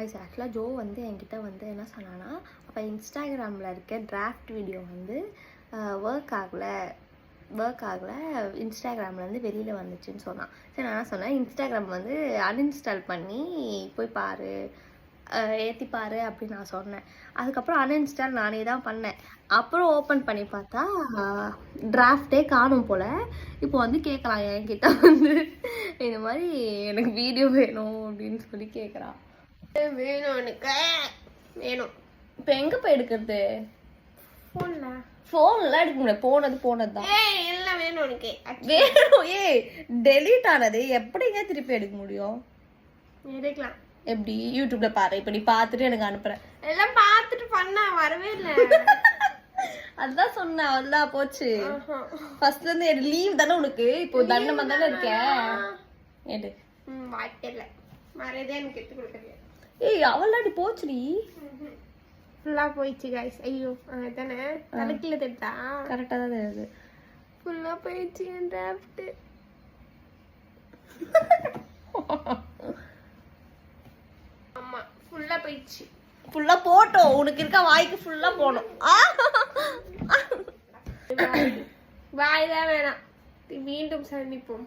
Guys ஆக்சுவலாக Joe வந்து என்கிட்ட வந்து என்ன சொன்னான்னா, அப்போ இன்ஸ்டாகிராமில் இருக்க டிராஃப்ட் வீடியோ வந்து ஒர்க் ஆகலை இன்ஸ்டாகிராம்லேருந்து வெளியில் வந்துச்சுன்னு சொன்னான். சரி நான் என்ன சொன்னேன், இன்ஸ்டாகிராம் வந்து அன்இன்ஸ்டால் பண்ணி போய் பாரு, ஏற்றி பாரு அப்படின்னு நான் சொன்னேன். அதுக்கப்புறம் அன்இன்ஸ்டால் நானே தான் பண்ணேன். அப்புறம் ஓப்பன் பண்ணி பார்த்தா டிராஃப்டே காணும் போல். இப்போ வந்து கேட்குறான் என்கிட்ட வந்து, இந்த மாதிரி எனக்கு வீடியோ வேணும் அப்படின்னு சொல்லி கேட்குறான். வேணும் எனக்கு வேணும். இப்போ எங்கே போய் எடுக்கிறது? ஃபோன்லாம் எடுக்க முடியாது, போனது தான். எல்லாம் வேணும் எனக்கு வேணும். டெலீட் ஆனது எப்படிங்க திருப்பி எடுக்க முடியும்? எடுக்கலாம். எப்படி? யூடியூப்ல பாரு, இப்ப நீ பார்த்துட்டு எனக்கு அனுப்புற. எல்லாம் பார்த்துட்டு பண்ணா வரவே இல்லை. அதான் சொன்னேன், அவ்வளோதான் போச்சு. ஃபர்ஸ்ட்ல இருந்து லீவ் தானே உனக்கு, இப்போ தண்டமா தானே இருக்க. எடு. வாய்ப்பே இல்லை, மறதே எனக்கு எடுத்து கொடுக்குறது. அவளாடி போச்சுடி, ஃபுல்லா போயிடுச்சு காய்ஸ். ஐயோ தானே தலைக்கில தெரியுதா? கரெக்டா தான் தெரியுது. ஃபுல்லா போயிடுச்சு என் டிராஃப்ட். ஆமா ஃபுல்லா போயிடுச்சு. ஃபுல்லா போட்டோம், உனக்கு இருக்க வாய்க்கு ஃபுல்லா போணும். வாய் தான் வேணாம். மீண்டும் சந்திப்போம்.